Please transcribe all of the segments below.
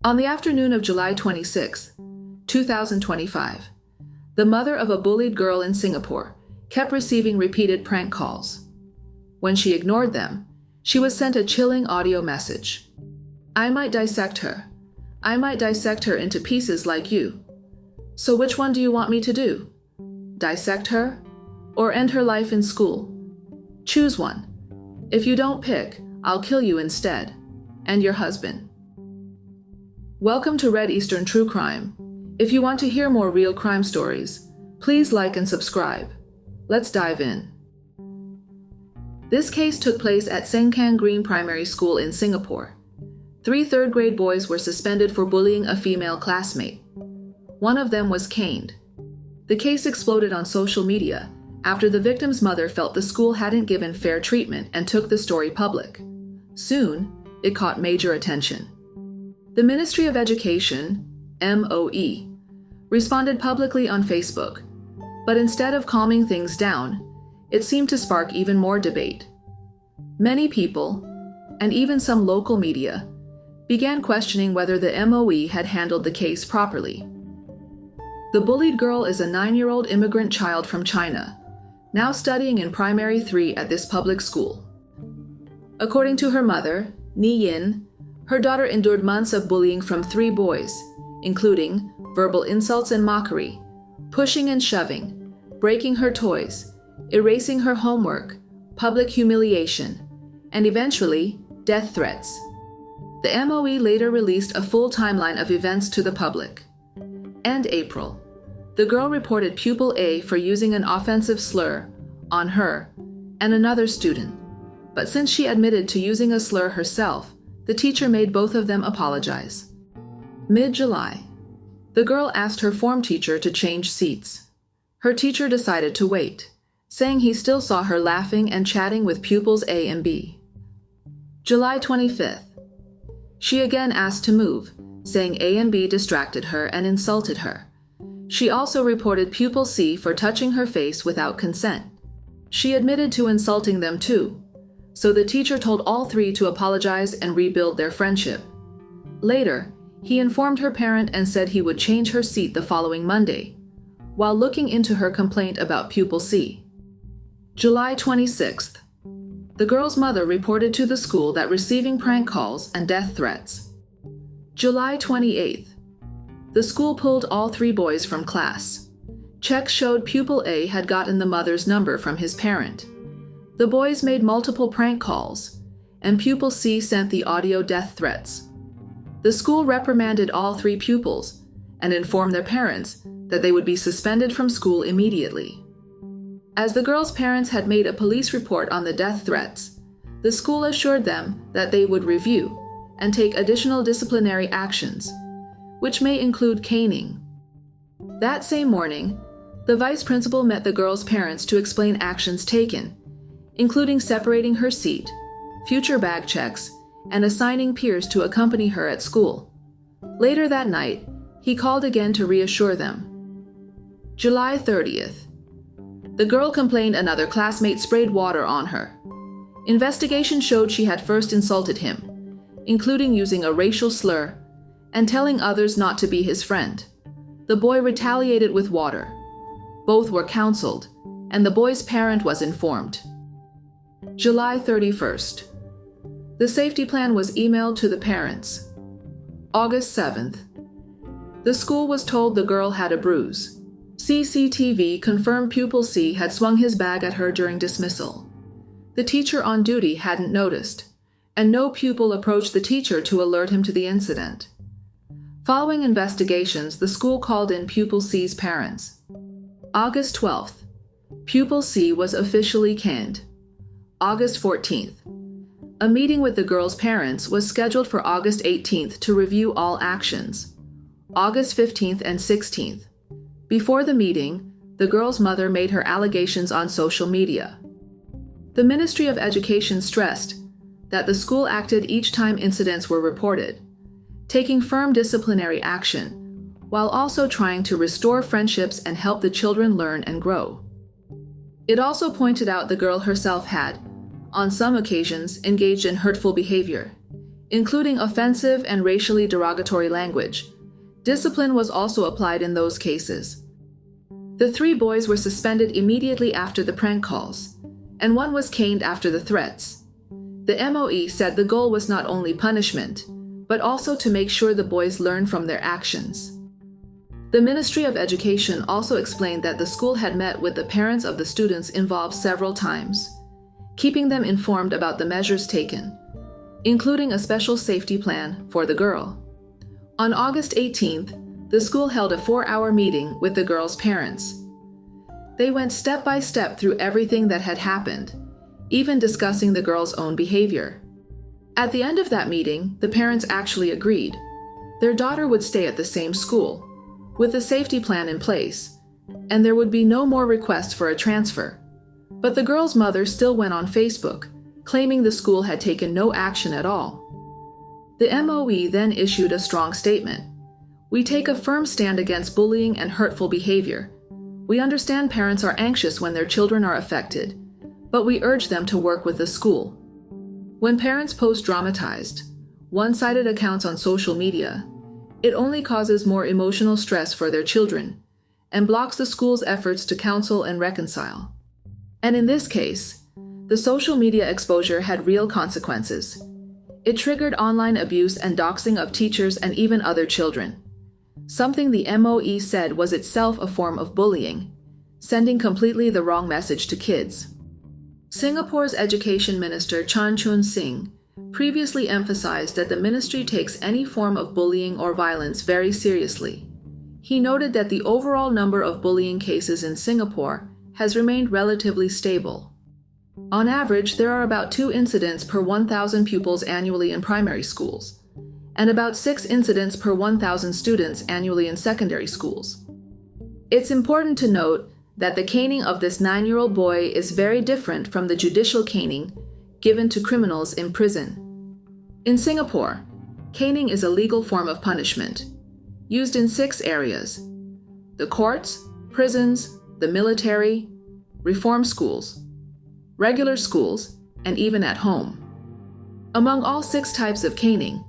On the afternoon of July 26, 2025, the mother of a bullied girl in Singapore kept receiving repeated prank calls. When she ignored them, she was sent a chilling audio message. "I might dissect her. I might dissect her into pieces like you. So which one do you want me to do? Dissect her or end her life in school? Choose one. If you don't pick, I'll kill you instead, and your husband." Welcome to Red Eastern True Crime. If you want to hear more real crime stories, please like and subscribe. Let's dive in. This case took place at Sengkang Green Primary School in Singapore. 3 third-grade boys were suspended for bullying a female classmate. One of them was caned. The case exploded on social media after the victim's mother felt the school hadn't given fair treatment and took the story public. Soon, it caught major attention. The Ministry of Education, MOE, responded publicly on Facebook, but instead of calming things down, it seemed to spark even more debate. Many people, and even some local media, began questioning whether the MOE had handled the case properly. The bullied girl is a 9-year-old immigrant child from China, now studying in Primary 3 at this public school. According to her mother, Ni Yin, her daughter endured months of bullying from 3 boys, including verbal insults and mockery, pushing and shoving, breaking her toys, erasing her homework, public humiliation, and eventually, death threats. The MOE later released a full timeline of events to the public. End April. The girl reported pupil A for using an offensive slur on her and another student, but since she admitted to using a slur herself, the teacher made both of them apologize. Mid-July, the girl asked her form teacher to change seats. Her teacher decided to wait, saying he still saw her laughing and chatting with pupils A and B. July 25th. She again asked to move, saying A and B distracted her and insulted her. She also reported pupil C for touching her face without consent. She admitted to insulting them too, so the teacher told all 3 to apologize and rebuild their friendship. Later, he informed her parent and said he would change her seat the following Monday, while looking into her complaint about pupil C. July 26th. The girl's mother reported to the school that receiving prank calls and death threats. July 28th. The school pulled all 3 boys from class. Checks showed pupil A had gotten the mother's number from his parent. The boys made multiple prank calls, and pupil C sent the audio death threats. The school reprimanded all 3 pupils and informed their parents that they would be suspended from school immediately. As the girls' parents had made a police report on the death threats, the school assured them that they would review and take additional disciplinary actions, which may include caning. That same morning, the vice principal met the girls' parents to explain actions taken, including separating her seat, future bag checks, and assigning peers to accompany her at school. Later that night, he called again to reassure them. July 30th. The girl complained another classmate sprayed water on her. Investigation showed she had first insulted him, including using a racial slur and telling others not to be his friend. The boy retaliated with water. Both were counseled, and the boy's parent was informed. July 31st. The safety plan was emailed to the parents. August 7th. The school was told the girl had a bruise. CCTV confirmed pupil C had swung his bag at her during dismissal. The teacher on duty hadn't noticed, and no pupil approached the teacher to alert him to the incident. Following investigations, the school called in pupil C's parents. August 12th. Pupil C was officially canned. August 14th. A meeting with the girl's parents was scheduled for August 18th to review all actions. August 15th and 16th. Before the meeting, the girl's mother made her allegations on social media. The Ministry of Education stressed that the school acted each time incidents were reported, taking firm disciplinary action, while also trying to restore friendships and help the children learn and grow. It also pointed out the girl herself had, on some occasions, engaged in hurtful behavior, including offensive and racially derogatory language. Discipline was also applied in those cases. The 3 boys were suspended immediately after the prank calls, and one was caned after the threats. The MOE said the goal was not only punishment, but also to make sure the boys learn from their actions. The Ministry of Education also explained that the school had met with the parents of the students involved several times, keeping them informed about the measures taken, including a special safety plan for the girl. On August 18th, the school held a 4-hour meeting with the girl's parents. They went step by step through everything that had happened, even discussing the girl's own behavior. At the end of that meeting, the parents actually agreed. Their daughter would stay at the same school, with a safety plan in place, and there would be no more requests for a transfer. But the girl's mother still went on Facebook, claiming the school had taken no action at all. The MOE then issued a strong statement. "We take a firm stand against bullying and hurtful behavior. We understand parents are anxious when their children are affected, but we urge them to work with the school." When parents post dramatized, one-sided accounts on social media, it only causes more emotional stress for their children and blocks the school's efforts to counsel and reconcile. And in this case, the social media exposure had real consequences. It triggered online abuse and doxing of teachers and even other children, something the MOE said was itself a form of bullying, sending completely the wrong message to kids. Singapore's Education Minister Chan Chun Sing previously emphasized that the ministry takes any form of bullying or violence very seriously. He noted that the overall number of bullying cases in Singapore has remained relatively stable. On average, there are about 2 incidents per 1,000 pupils annually in primary schools, and about 6 incidents per 1,000 students annually in secondary schools. It's important to note that the caning of this 9-year-old boy is very different from the judicial caning given to criminals in prison. In Singapore, caning is a legal form of punishment, used in 6 areas: the courts, prisons, the military, reform schools, regular schools, and even at home. Among all 6 types of caning,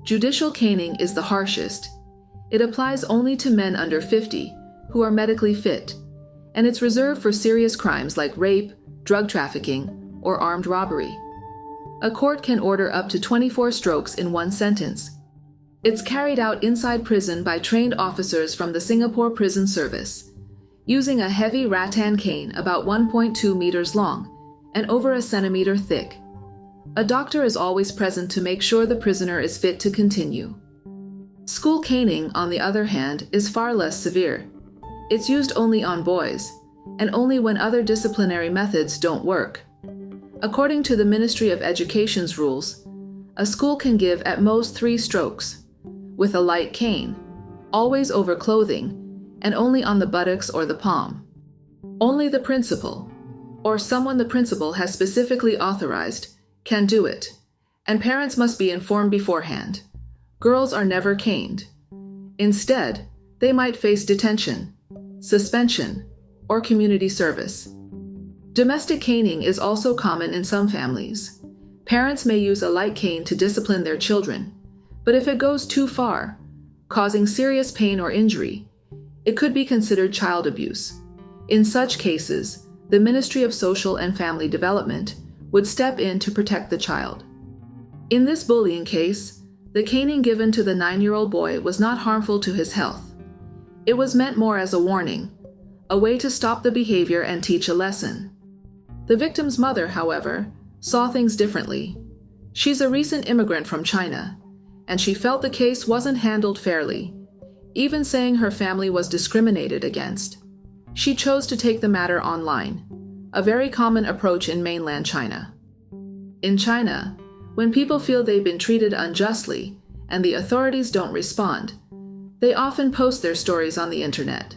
judicial caning is the harshest. It applies only to men under 50 who are medically fit, and it's reserved for serious crimes like rape, drug trafficking, or armed robbery. A court can order up to 24 strokes in one sentence. It's carried out inside prison by trained officers from the Singapore Prison Service, using a heavy rattan cane about 1.2 meters long and over a centimeter thick. A doctor is always present to make sure the prisoner is fit to continue. School caning, on the other hand, is far less severe. It's used only on boys, and only when other disciplinary methods don't work. According to the Ministry of Education's rules, a school can give at most 3 strokes, with a light cane, always over clothing, and only on the buttocks or the palm. Only the principal, or someone the principal has specifically authorized, can do it, and parents must be informed beforehand. Girls are never caned. Instead, they might face detention, suspension, or community service. Domestic caning is also common in some families. Parents may use a light cane to discipline their children, but if it goes too far, causing serious pain or injury, it could be considered child abuse. In such cases, the Ministry of Social and Family Development would step in to protect the child. In this bullying case, the caning given to the 9-year-old boy was not harmful to his health. It was meant more as a warning, a way to stop the behavior and teach a lesson. The victim's mother, however, saw things differently. She's a recent immigrant from China, and she felt the case wasn't handled fairly, even saying her family was discriminated against. She chose to take the matter online, a very common approach in mainland China. In China, when people feel they've been treated unjustly and the authorities don't respond, they often post their stories on the internet.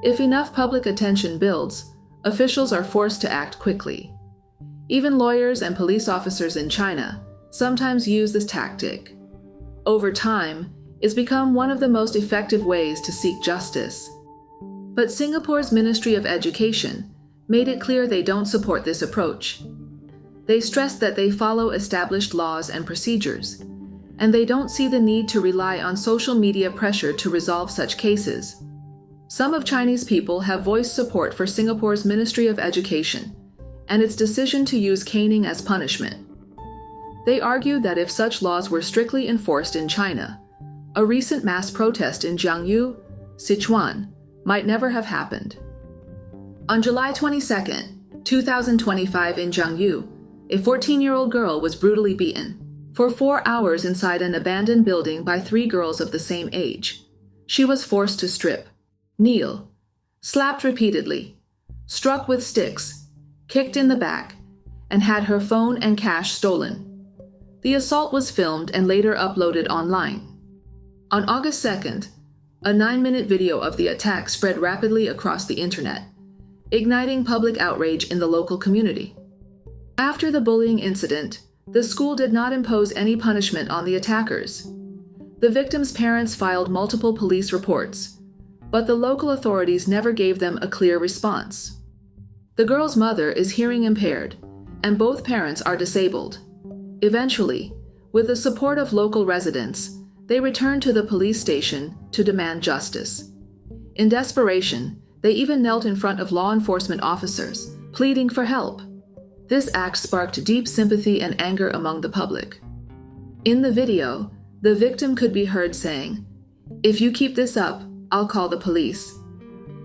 If enough public attention builds, officials are forced to act quickly. Even lawyers and police officers in China sometimes use this tactic. Over time, it's become one of the most effective ways to seek justice. But Singapore's Ministry of Education made it clear they don't support this approach. They stressed that they follow established laws and procedures, and they don't see the need to rely on social media pressure to resolve such cases. Some of Chinese people have voiced support for Singapore's Ministry of Education and its decision to use caning as punishment. They argue that if such laws were strictly enforced in China, a recent mass protest in Jiangyu, Sichuan, might never have happened. On July 22, 2025 in Jiangyu, a 14-year-old girl was brutally beaten for 4 hours inside an abandoned building by 3 girls of the same age. She was forced to strip, kneel, slapped repeatedly, struck with sticks, kicked in the back, and had her phone and cash stolen. The assault was filmed and later uploaded online. On August 2nd, a 9-minute video of the attack spread rapidly across the internet, igniting public outrage in the local community. After the bullying incident, the school did not impose any punishment on the attackers. The victims' parents filed multiple police reports, but the local authorities never gave them a clear response. The girl's mother is hearing impaired, and both parents are disabled. Eventually, with the support of local residents, they returned to the police station to demand justice. In desperation, they even knelt in front of law enforcement officers, pleading for help. This act sparked deep sympathy and anger among the public. In the video, the victim could be heard saying, "If you keep this up, I'll call the police."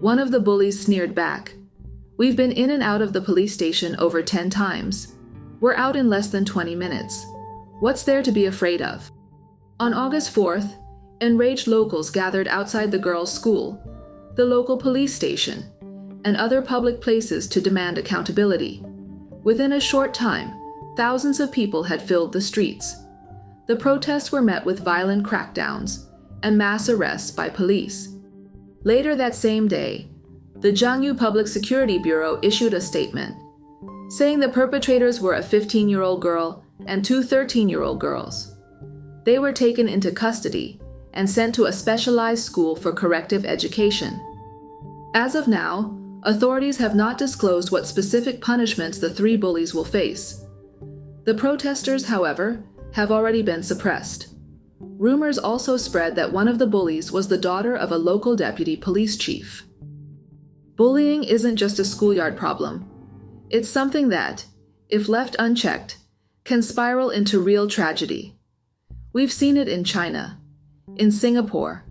One of the bullies sneered back, "We've been in and out of the police station over 10 times. We're out in less than 20 minutes. What's there to be afraid of?" On August 4th, enraged locals gathered outside the girls' school, the local police station, and other public places to demand accountability. Within a short time, thousands of people had filled the streets. The protests were met with violent crackdowns and mass arrests by police. Later that same day, the Jiangyu Public Security Bureau issued a statement, saying the perpetrators were a 15-year-old girl and 2 13-year-old girls. They were taken into custody and sent to a specialized school for corrective education. As of now, authorities have not disclosed what specific punishments the 3 bullies will face. The protesters, however, have already been suppressed. Rumors also spread that one of the bullies was the daughter of a local deputy police chief. Bullying isn't just a schoolyard problem. It's something that, if left unchecked, can spiral into real tragedy. We've seen it in China, in Singapore,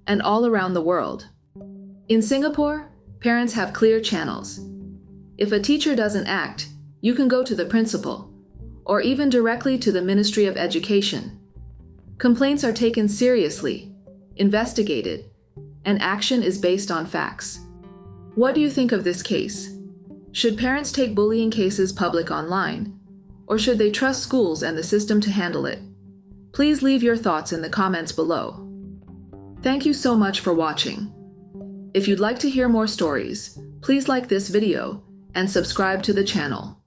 and all around the world. In Singapore, parents have clear channels. If a teacher doesn't act, you can go to the principal, or even directly to the Ministry of Education. Complaints are taken seriously, investigated, and action is based on facts. What do you think of this case? Should parents take bullying cases public online, or should they trust schools and the system to handle it? Please leave your thoughts in the comments below. Thank you so much for watching. If you'd like to hear more stories, please like this video and subscribe to the channel.